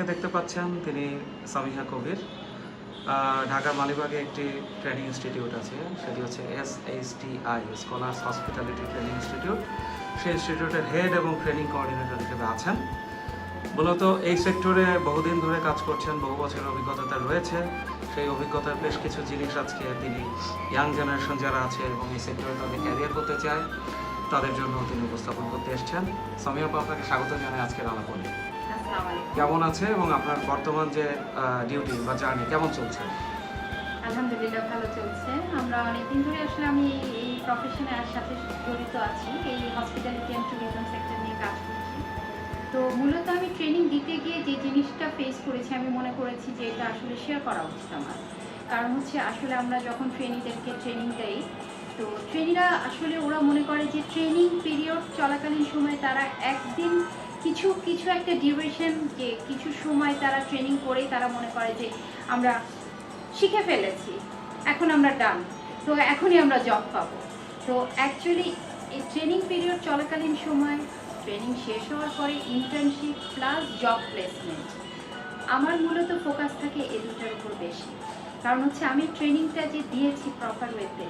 যাকে দেখতে পাচ্ছেন তিনি সামিহা কবির। ঢাকার মালিবাগে একটি ট্রেনিং ইনস্টিটিউট আছে, সেটি হচ্ছে SHTI, scholars hospitality training institute. সেই ইনস্টিটিউটের হেড এবং ট্রেনিং কোঅর্ডিনেটর হিসেবে আছেন। মূলত এই সেক্টরে বহুদিন ধরে কাজ করছেন, বহু বছরের অভিজ্ঞতা তার রয়েছে। সেই অভিজ্ঞতার বেশ কিছু জিনিস আজকে তিনি ইয়াং জেনারেশন যারা আছে এবং এই সেক্টরে তাদের ক্যারিয়ার করতে চায় তাদের জন্য তিনি উপস্থাপন করতে এসেছেন। সামিহা আপা, আপনাকে স্বাগত জানাই আজকের আলাপনে। কেমন আছে এবং আপনার বর্তমান যে ডিউটি বা জার্নি কেমন চলছে? আলহামদুলিল্লাহ, ভালো চলছে। আমরা অনেকদিন ধরে আসলে আমি এই প্রফেশনের সাথে জড়িত আছি, এই হসপিটালিটি অ্যান্ড ট্যুরিজম সেক্টর নিয়ে কাজ করছি। তো মূলত আমি ট্রেনিং দিতে গিয়ে যে জিনিসটা ফেস করেছি, আমি মনে করেছি যে এটা আসলে শেয়ার করা উচিত আমার। কারণ হচ্ছে আসলে আমরা যখন ট্রেনিদেরকে ট্রেনিং দেই, তো ট্রেনিরা আসলে ওরা মনে করে যে ট্রেনিং পিরিয়ড চলাকালীন সময় তারা একদিন কিছু কিছু একটা ডিউরেশন, যে কিছু সময় তারা ট্রেনিং করেই তারা মনে করে যে আমরা শিখে ফেলেছি, এখন আমরা ডান, তো এখনই আমরা জব পাবো। তো অ্যাকচুয়ালি এই ট্রেনিং পিরিয়ড চলাকালীন সময়, ট্রেনিং শেষ হওয়ার পরে ইন্টার্নশিপ প্লাস জব প্লেসমেন্ট, আমার মূলত ফোকাস থাকে এই দুটোর উপর বেশি। কারণ হচ্ছে আমি ট্রেনিংটা যে দিয়েছি প্রপার ওয়েতে,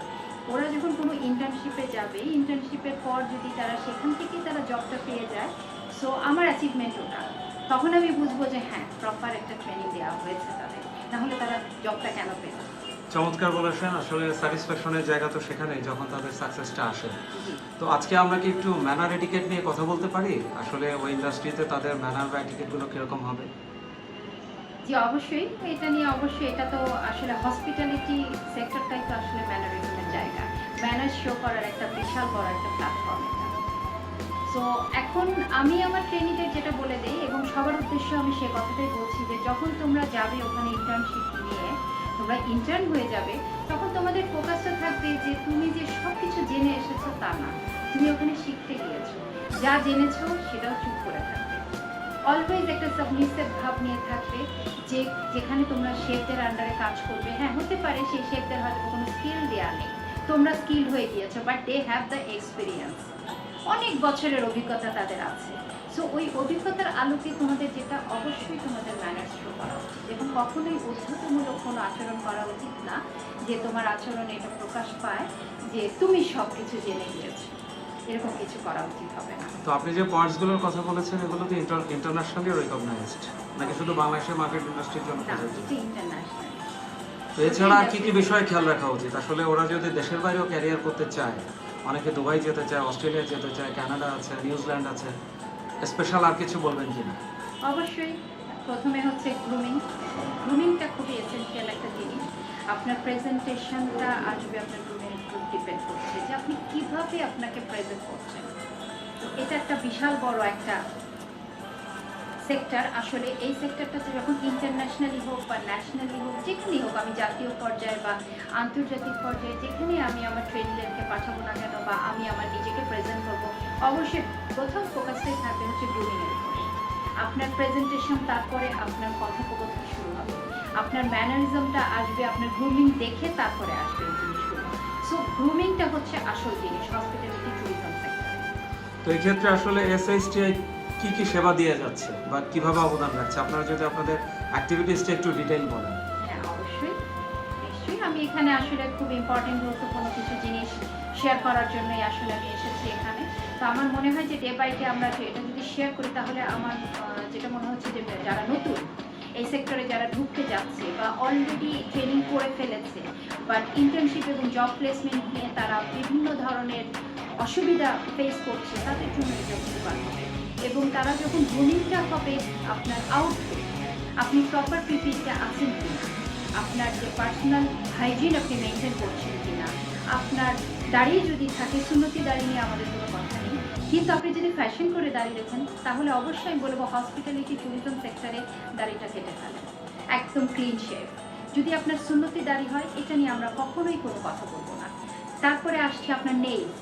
ওরা যখন কোনো ইন্টার্নশিপে যাবে, ইন্টার্নশিপের পর যদি তারা সেখান থেকে তারা জবটা পেয়ে যায়, সো আমার অ্যাচিভমেন্ট ওটা। তখন আমি বুঝবো যে হ্যাঁ, প্রপার একটা ট্রেনিং দেওয়া হয়েছে তাদের, নাহলে তারা জবটা কেন পেল। চমৎকার বলেছেন। আসলে স্যাটিসফ্যাকশনের জায়গা তো সেখানেই যখন তাদের সাকসেসটা আসে। তো আজকে আমরা কি একটু ম্যানার এটিকেট নিয়ে কথা বলতে পারি? আসলে ওই ইন্ডাস্ট্রিতে তাদের ম্যানার বা এটিকেটগুলো কীরকম হবে? জি, অবশ্যই এটা নিয়ে, অবশ্যই এটা তো আসলে হসপিটালিটি সেক্টরটাই তো আসলে ম্যানারিজমের জায়গা, ম্যানার শো করার একটা বিশাল বড় একটা প্ল্যাটফর্ম এটা। সো এখন আমি আমার ট্রেনিংদের যেটা বলে দিই এবং সবার উদ্দেশ্যে আমি সে কথাটাই বলছি যে যখন তোমরা যাবে ওখানে ইন্টার্নশিপ নিয়ে, তোমরা ইন্টার্ন হয়ে যাবে, তখন তোমাদের ফোকাসটা থাকবে যে তুমি যে সব কিছু জেনে এসেছো তা না, তুমি ওখানে শিখতে গিয়েছো, যা জেনেছো সেটাও চুপ করে থাকবে। অলওয়েজ একটা সাবমিসিভ ভাব নিয়ে থাকবে, যে যেখানে তোমরা শেফদের আন্ডারে কাজ করবে, হ্যাঁ হতে পারে সেই শেফদের হয়তো কোনো স্কিল দেওয়া নেই, তোমরা স্কিল হয়ে গিয়েছো, but they have the experience, অনেক বছরের অভিজ্ঞতা তাদের আছে। সো ওই অভিজ্ঞতার আলোকে তোমাদের যেটা অবশ্যই তোমাদের ম্যানার্স শো করা উচিত এবং কখনোই উদ্ধতমূলক কোনো আচরণ করা উচিত না, যে তোমার আচরণ এটা প্রকাশ পায় যে তুমি সব কিছু জেনে গিয়েছো, এরকম কিছু করা উচিত হবে না। তো আপনি যে পয়েন্টসগুলোর কথা বলেছেন এগুলো তো ইন্টারন্যাশনালি রিকগনাইজড নাকি শুধু বাংলাদেশের মার্কেট ইন্ডাস্ট্রির জন্য? ইন্টারন্যাশনাল। তো এছাড়া কি কি বিষয়ে খেয়াল রাখা উচিত? আসলে ওরা যদি দেশের বাইরেও ক্যারিয়ার করতে চায়, অনেকে দুবাই যেতে চায়, অস্ট্রেলিয়া যেতে চায়, কানাডা আছে, নিউজিল্যান্ড আছে, স্পেশাল আর কিছু বলবেন কিনা? অবশ্যই প্রথমে হচ্ছে গ্রুমিং। গ্রুমিংটা খুবই এসেন্সিয়াল একটা জিনিস। আপনার প্রেজেন্টেশনটা আসবে আপনার গ্রুমিংয়ের উপর ডিপেন্ড করছে যে আপনি কীভাবে আপনাকে প্রেজেন্ট করছেন। তো এটা একটা বিশাল বড় একটা সেক্টর। আসলে এই সেক্টরটাতে যখন ইন্টারন্যাশনালি হোক বা ন্যাশনালি হোক, যেখানেই হোক, আমি জাতীয় পর্যায়ে বা আন্তর্জাতিক পর্যায়ে যেখানে আমি আমার ট্রেনিংদেরকে পাঠাবো না কেন বা আমি আমার নিজেকে প্রেজেন্ট করবো, অবশ্যই প্রথম ফোকাসটাই থাকবে হচ্ছে গ্রুমিংয়ের উপরে। আপনার প্রেজেন্টেশন, তারপরে আপনার কথোপকথন শুরু হবে, আপনার ম্যানারিজমটা আসবে, আপনার গ্রুমিং দেখে তারপরে আসবে এই জিনিসগুলো। সো গ্রুমিংটা হচ্ছে আসল জিনিস হসপিটালিটি ট্যুরিজম সেক্টরে। তো এই ক্ষেত্রে আসলে SHTI কি কি সেবা দিয়ে যাচ্ছে বা কিভাবে অবদান রাখছে, আপনারা যদি আপনাদের অ্যাক্টিভিটিসটা একটু ডিটেইল বলেন। হ্যাঁ, অবশ্যই, নিশ্চয়ই। আমি এখানে আসলে খুব ইম্পর্টেন্ট গুরুত্বপূর্ণ কিছু জিনিস শেয়ার করার জন্যই আসলে আমি এসেছি এখানে। তো আমার মনে হয় যে ডে বাই ডে আমরা এটা যদি শেয়ার করি, তাহলে আমার যেটা মনে হচ্ছে যে যারা নতুন এই সেক্টরে যারা ঢুকতে যাচ্ছে বা অলরেডি ট্রেনিং করে ফেলেছে, বাট ইন্টার্নশিপ এবং জব প্লেসমেন্ট নিয়ে তারা বিভিন্ন ধরনের অসুবিধা ফেস করছে, তাদের জন্য এটা উপকার হবে। এবং তারা যখন গ্রুমিংটা হবে, আপনার আউটফিট, আপনি প্রপার পিপিইটা আছেন কিনা, আপনার যে পার্সোনাল হাইজিন আপনি মেনটেন করছেন কিনা, আপনার দাড়ি যদি থাকে, সুন্নতি দাড়ি নিয়ে আমাদের কোনো কথা নেই, কিন্তু আপনি যদি ফ্যাশন করে দাড়ি রেখেন, তাহলে অবশ্যই আমি বলবো হসপিটালিটি ট্যুরিজম সেক্টরে দাড়িটা কেটে ফেলেন, একদম ক্লিন শেভ। যদি আপনার সুন্নতি দাড়ি হয়, এটা নিয়ে আমরা কখনোই কোনো কথা বলবো না। তারপরে আসছে আপনার নেলস,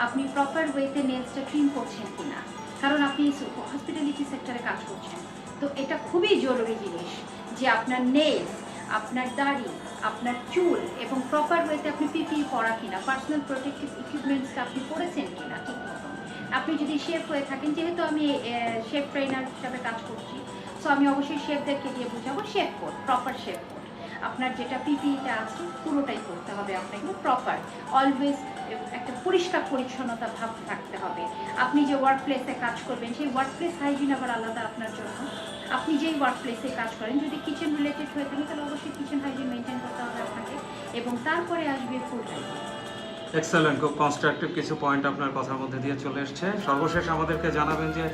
আপনি প্রপার ওয়েতে নেলসটা ট্রিম করছেন কিনা, কারণ আপনি হসপিটালিটি সেক্টরে কাজ করছেন। তো এটা খুবই জরুরি জিনিস যে আপনার নেলস, আপনার দাড়ি, আপনার চুল এবং প্রপার ওয়েতে আপনি পিপিই পরা কিনা, পার্সোনাল প্রোটেক্টিভ ইকুইপমেন্টসটা আপনি পরেছেন কিনা ঠিক মতো। আপনি যদি শেফ হয়ে থাকেন, যেহেতু আমি শেফ ট্রেনার হিসাবে কাজ করছি, সো আমি অবশ্যই শেফদেরকে দিয়ে বুঝাবো chef code, proper chef code. আপনার যেটা পিপিইটা আছে পুরোটাই করতে হবে আপনাকে প্রপার, অলওয়েজ একটা পরিষ্কার পরিচ্ছন্নতা ভাব থাকতে হবে। আপনি যে ওয়ার্ক প্লেসে কাজ করবেন সেই ওয়ার্ক প্লেস হাইজিন আবার আলাদা আপনার জন্য। আপনি যেই ওয়ার্ক প্লেসে কাজ করেন যদি কিচেন রিলেটেড হয়ে থাকে তাহলে অবশ্যই কিচেন হাইজিন মেনটেন করতে হবে আপনাকে, এবং তারপরে আসবে ফুড হাইজিন। এক্সেলেন্ট, খুব কনস্ট্রাকটিভ কিছু পয়েন্ট আপনার কথার মধ্যে দিয়ে চলে এসছে। সর্বশেষ আমাদেরকে জানাবেন যে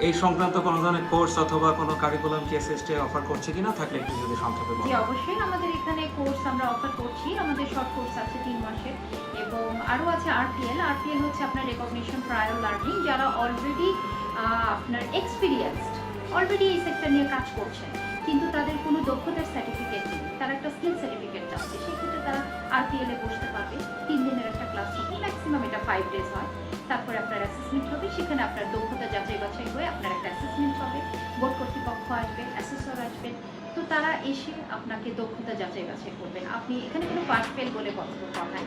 এই সংক্রান্ত কোনো ধরনের কোর্স অথবা কোনো কারিকুলাম কি এসএসটি অফার করছে কিনা, থাকলে একটু যদি সংক্ষেপে জি বলেন। অবশ্যই আমাদের এখানে কোর্স আমরা অফার করছি। আমাদের শর্ট কোর্স আছে 3 মাসের, এবং আরও আছে আরপিএল। আরপিএল হচ্ছে আপনার রেকগনিশন ট্রায়াল লার্নিং, যারা অলরেডি আপনার এক্সপিরিয়েন্সড, অলরেডি এই সেক্টর নিয়ে কাজ করছেন কিন্তু তাদের কোনো দক্ষতার সার্টিফিকেট নেই, তারা একটা স্কিল সার্টিফিকেট চাচ্ছে, সেক্ষেত্রে তারা আরপিএল এ বসতে পারবে। 3 দিনের একটা ক্লাস হবে, ম্যাক্সিমাম এটা 5 ডেজ হয়। তারপরে আপনার অ্যাসেসমেন্ট হবে, সেখানে আপনার দক্ষতা যাচাই বাছাই হয়ে আপনার একটা অ্যাসেসমেন্ট হবে, বোর্ড কর্তৃপক্ষ আসবে, অ্যাসেসর আসবেন, তো তারা এসে আপনাকে দক্ষতা যাচাই বাছাই করবেন। আপনি এখানে কোনো পাস ফেল বলে কথা নেই।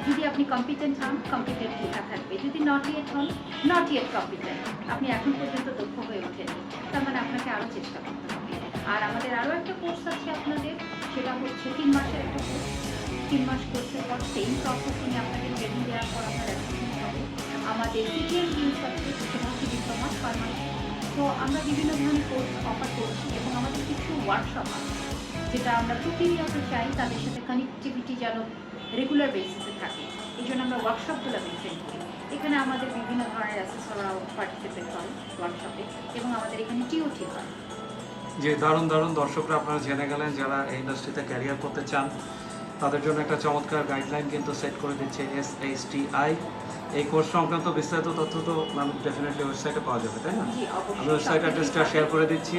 যদি আপনি কম্পিটেন্ট হন, কম্পিটেন্ট লেখা থাকবে, যদি নট ইয়েট হন, নট ইয়েট কম্পিটেন্ট, আপনি এখন পর্যন্ত দক্ষ হয়ে ওঠেননি, তার মানে আপনাকে আরও চেষ্টা করতে হবে। আর আমাদের আরও একটা কোর্স আছে আপনাদের, সেটা হচ্ছে 3 মাসের একটা কোর্স। 3 মাস কোর্সের পর সেম প্রসেসিং আপনাকে ট্রেনিং দেওয়ার পর আপনার অ্যাসেসমেন্ট হবে। আমাদের সিটিএল কোর্স আছে, সেটা হচ্ছে ডিপ্লোমা পার্মানেন্ট। তো আমরা বিভিন্ন ধরনের কোর্স অফার করছি, এবং আমাদের কিছু ওয়ার্কশপ আছে যেটা আমরা প্রতিনিয়ত চাই তাদের সাথে কানেক্টিভিটি যেন রেগুলার বেসিসে থাকে, এই জন্য আমরা ওয়ার্কশপগুলো মেনটেন করি। এখানে আমাদের বিভিন্ন ধরনের অ্যাসেসররাও পার্টিসিপেট করে ওয়ার্কশপে, এবং আমাদের এখানে টিওটি হয়। যে দারুণ দারুণ দর্শকরা আপনারা জেনে গেলেন, যারা এই ইন্ডাস্ট্রিতে ক্যারিয়ার করতে চান তাদের জন্য একটা চমৎকার গাইডলাইন কিন্তু সেট করে দিচ্ছে SHTI। এই কোর্স সংক্রান্ত বিস্তারিত তথ্য তো ম্যাম ডেফিনেটলি ওয়েবসাইটে পাওয়া যাবে, তাই না? জি আমি অবশ্যই। ওয়েবসাইট অ্যাড্রেসটা শেয়ার করে দিচ্ছি,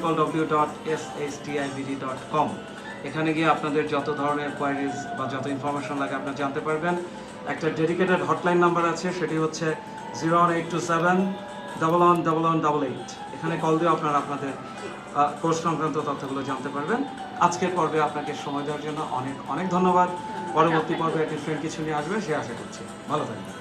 www.shtibd.com। এখানে গিয়ে আপনাদের যত ধরনের কোয়ারিজ বা যত ইনফরমেশন লাগে আপনারা জানতে পারবেন। একটা ডেডিকেটেড হটলাইন নাম্বার আছে, সেটি হচ্ছে 01827111188। এখানে কল দিয়ে আপনারা আপনাদের কোর্স সংক্রান্ত তথ্যগুলো জানতে পারবেন। আজকের পর্বে আপনাকে সময় দেওয়ার জন্য অনেক অনেক ধন্যবাদ। পরবর্তী পর্বে একটি ফ্রেন্ড কিছু নিয়ে আসবে সে আশা করছি। ভালো থাকবেন।